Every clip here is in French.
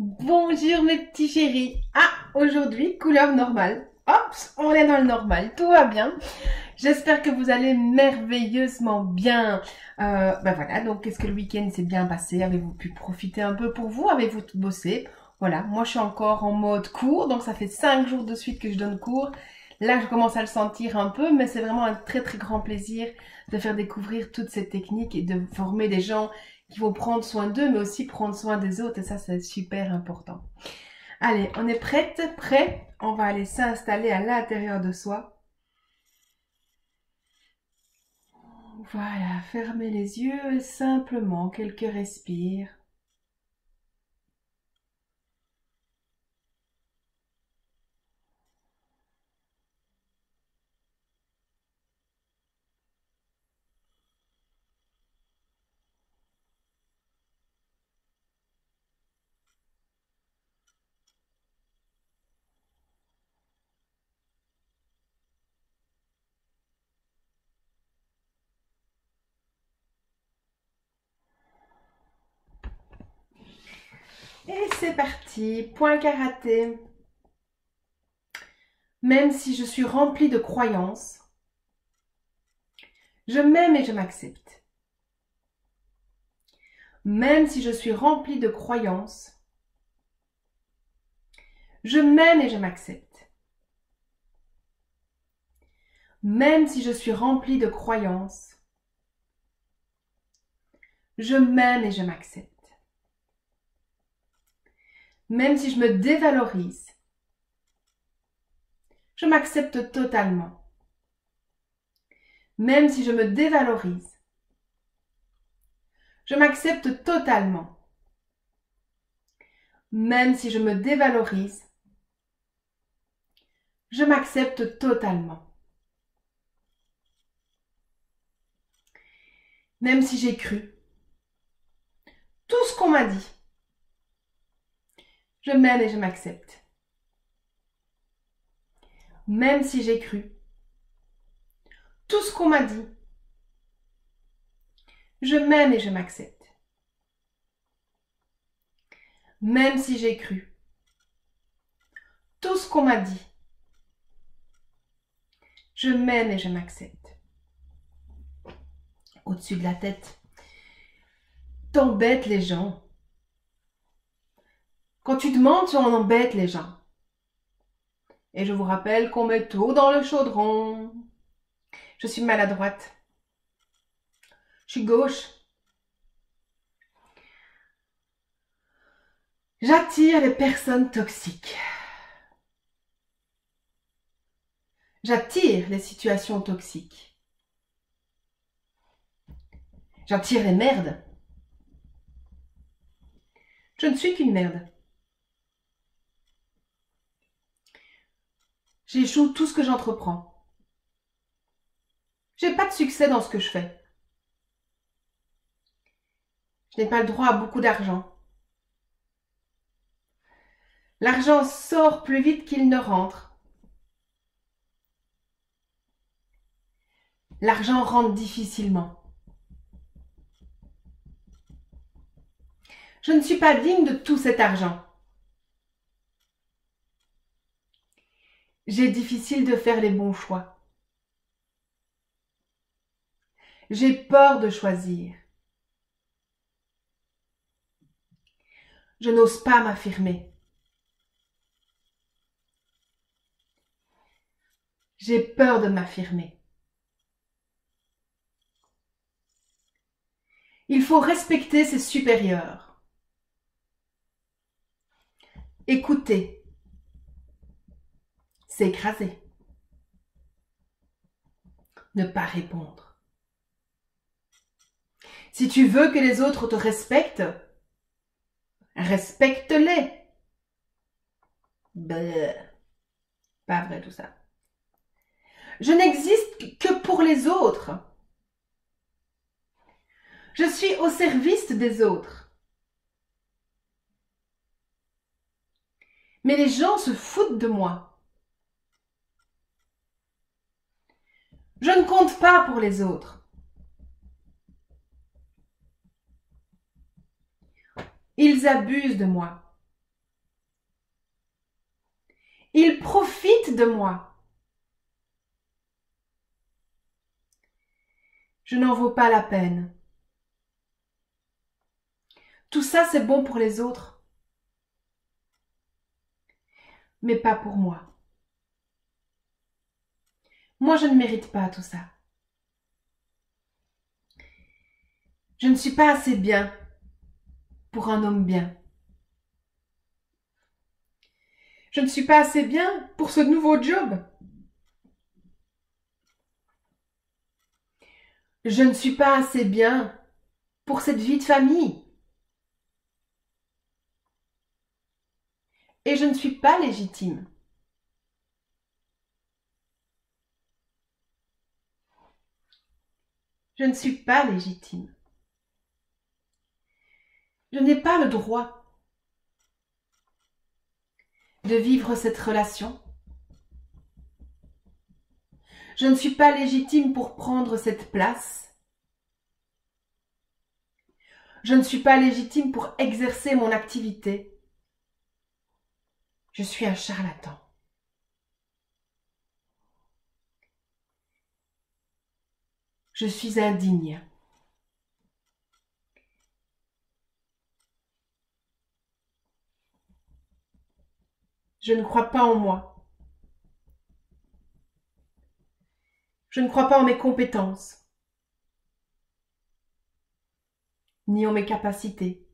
Bonjour mes petits chéris. Ah, aujourd'hui, couleur normale. Hop, on est dans le normal, tout va bien. J'espère que vous allez merveilleusement bien. Ben voilà, donc qu'est-ce que le week-end s'est bien passé? Avez-vous pu profiter un peu pour vous? Avez-vous bossé? Voilà, moi je suis encore en mode cours, donc ça fait 5 jours de suite que je donne cours. Là, je commence à le sentir un peu, mais c'est vraiment un très très grand plaisir de faire découvrir toutes ces techniques et de former des gens qui vont prendre soin d'eux, mais aussi prendre soin des autres, et ça c'est super important. Allez, on est prête, prêt? On va aller s'installer à l'intérieur de soi. Voilà, fermez les yeux et simplement quelques respires. Et c'est parti, point karaté. Même si je suis remplie de croyances, je m'aime et je m'accepte. Même si je suis remplie de croyances, je m'aime et je m'accepte. Même si je suis remplie de croyances, je m'aime et je m'accepte. Même si je me dévalorise, je m'accepte totalement. Même si je me dévalorise, je m'accepte totalement. Même si je me dévalorise, je m'accepte totalement. Même si j'ai cru tout ce qu'on m'a dit, je m'aime et je m'accepte. Même si j'ai cru tout ce qu'on m'a dit, je m'aime et je m'accepte. Même si j'ai cru tout ce qu'on m'a dit, je m'aime et je m'accepte. Au-dessus de la tête, t'embêtes les gens. Quand tu demandes, on embête les gens. Et je vous rappelle qu'on met tout dans le chaudron. Je suis maladroite. Je suis gauche. J'attire les personnes toxiques. J'attire les situations toxiques. J'attire les merdes. Je ne suis qu'une merde. J'échoue tout ce que j'entreprends. J'ai pas de succès dans ce que je fais. Je n'ai pas le droit à beaucoup d'argent. L'argent sort plus vite qu'il ne rentre. L'argent rentre difficilement. Je ne suis pas digne de tout cet argent. J'ai difficile de faire les bons choix. J'ai peur de choisir. Je n'ose pas m'affirmer. J'ai peur de m'affirmer. Il faut respecter ses supérieurs. Écouter. S'écraser. Ne pas répondre. Si tu veux que les autres te respectent, respecte-les. Bleh. Pas vrai tout ça. Je n'existe que pour les autres. Je suis au service des autres. Mais les gens se foutent de moi. Je ne compte pas pour les autres. Ils abusent de moi. Ils profitent de moi. Je n'en vaux pas la peine. Tout ça, c'est bon pour les autres, mais pas pour moi. Moi, je ne mérite pas tout ça. Je ne suis pas assez bien pour un homme bien. Je ne suis pas assez bien pour ce nouveau job. Je ne suis pas assez bien pour cette vie de famille. Et je ne suis pas légitime. Je ne suis pas légitime. Je n'ai pas le droit de vivre cette relation. Je ne suis pas légitime pour prendre cette place. Je ne suis pas légitime pour exercer mon activité. Je suis un charlatan. Je suis indigne. Je ne crois pas en moi. Je ne crois pas en mes compétences, ni en mes capacités.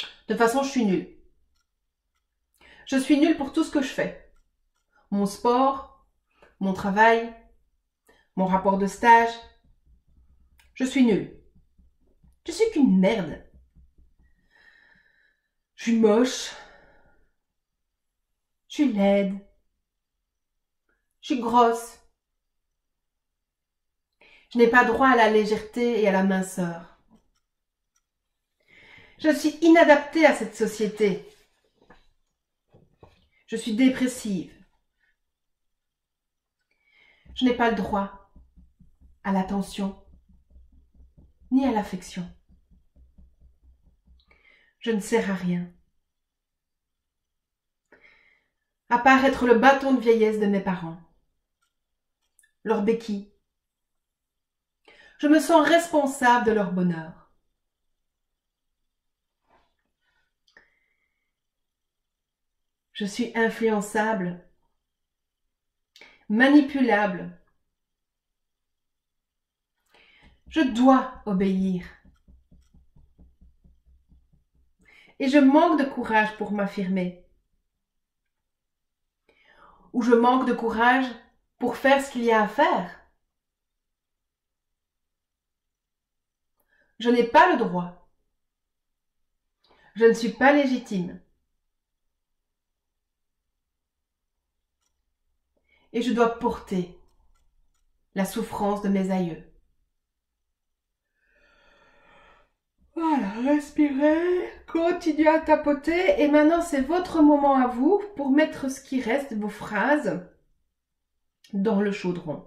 De toute façon, je suis nulle. Je suis nulle pour tout ce que je fais. Mon sport, mon travail, mon rapport de stage. Je suis nulle. Je suis qu'une merde. Je suis moche. Je suis laide. Je suis grosse. Je n'ai pas droit à la légèreté et à la minceur. Je suis inadaptée à cette société. Je suis dépressive. Je n'ai pas le droit à l'attention ni à l'affection. Je ne sers à rien, à part être le bâton de vieillesse de mes parents, leur béquille. Je me sens responsable de leur bonheur. Je suis influençable, manipulable. Je dois obéir. Et je manque de courage pour m'affirmer. Ou je manque de courage pour faire ce qu'il y a à faire. Je n'ai pas le droit. Je ne suis pas légitime. Et je dois porter la souffrance de mes aïeux. Voilà, respirez, continuez à tapoter. Et maintenant, c'est votre moment à vous pour mettre ce qui reste de vos phrases dans le chaudron.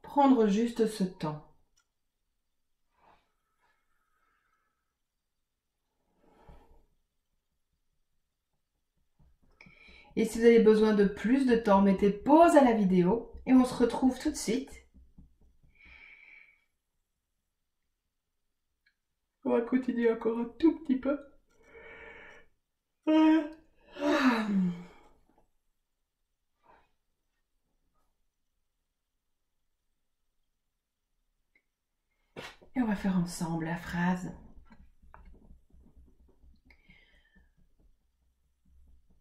Prendre juste ce temps. Et si vous avez besoin de plus de temps, mettez pause à la vidéo et on se retrouve tout de suite. On va continuer encore un tout petit peu. Et on va faire ensemble la phrase.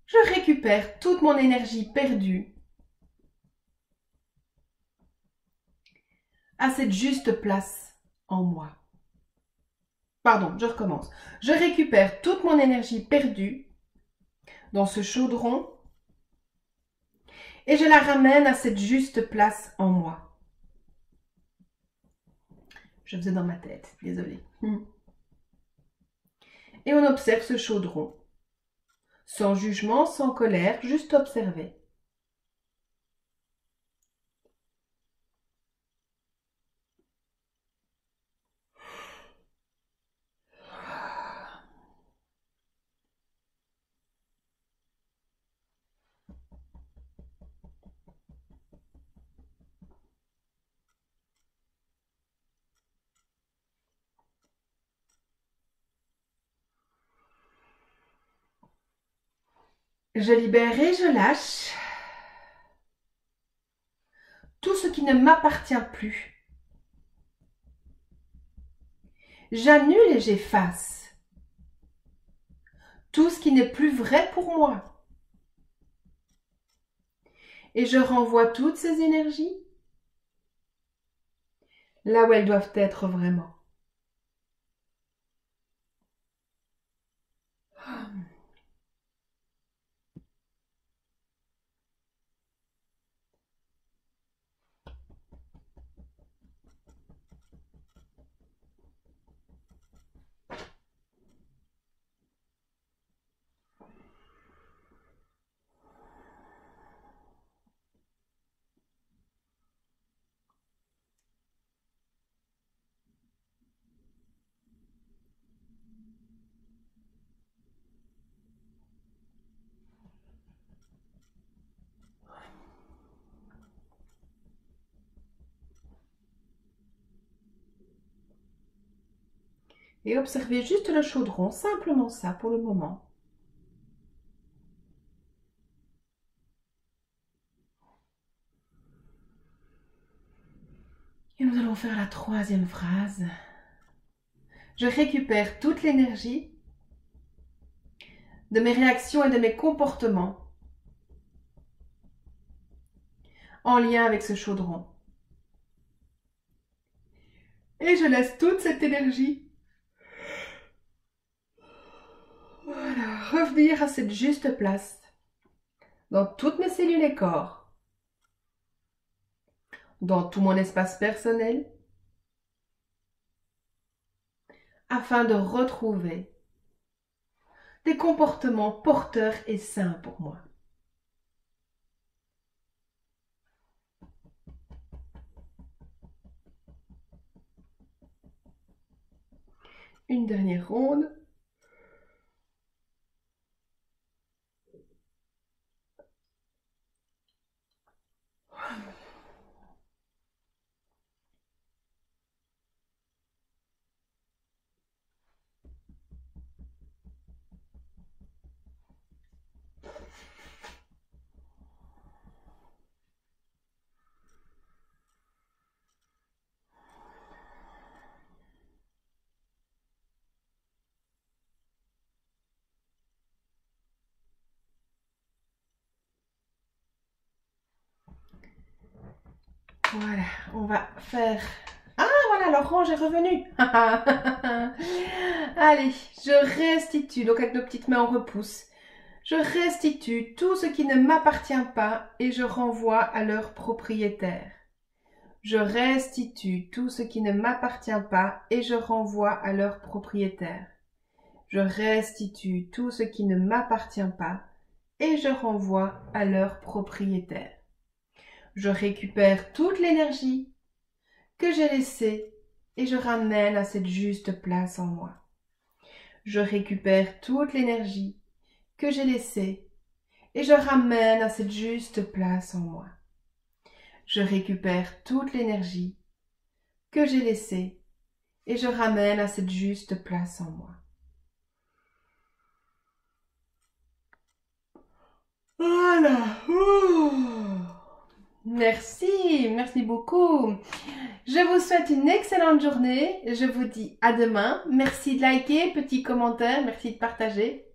Je récupère toute mon énergie perdue à cette juste place en moi. Pardon, je recommence. Je récupère toute mon énergie perdue dans ce chaudron et je la ramène à cette juste place en moi. Je faisais dans ma tête, désolée. Et on observe ce chaudron, sans jugement, sans colère, juste observer. Je libère et je lâche tout ce qui ne m'appartient plus. J'annule et j'efface tout ce qui n'est plus vrai pour moi. Et je renvoie toutes ces énergies là où elles doivent être vraiment. Et observez juste le chaudron, simplement ça pour le moment. Et nous allons faire la troisième phrase. Je récupère toute l'énergie de mes réactions et de mes comportements en lien avec ce chaudron. Et je laisse toute cette énergie revenir à cette juste place dans toutes mes cellules et corps, dans tout mon espace personnel, afin de retrouver des comportements porteurs et sains pour moi. Une dernière ronde. Voilà, on va faire... Ah, voilà, l'orange est revenu. Allez, je restitue. Donc, avec nos petites mains, on repousse. Je restitue tout ce qui ne m'appartient pas et je renvoie à leur propriétaire. Je restitue tout ce qui ne m'appartient pas et je renvoie à leur propriétaire. Je restitue tout ce qui ne m'appartient pas et je renvoie à leur propriétaire. Je récupère toute l'énergie que j'ai laissée et je ramène à cette juste place en moi. Je récupère toute l'énergie que j'ai laissée et je ramène à cette juste place en moi. Je récupère toute l'énergie que j'ai laissée et je ramène à cette juste place en moi. Voilà. Merci, merci beaucoup. Je vous souhaite une excellente journée. Je vous dis à demain. Merci de liker, petit commentaire, merci de partager.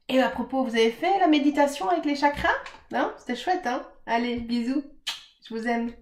Et à propos, vous avez fait la méditation avec les chakras? Non? C'était chouette, hein? Allez, bisous. Je vous aime.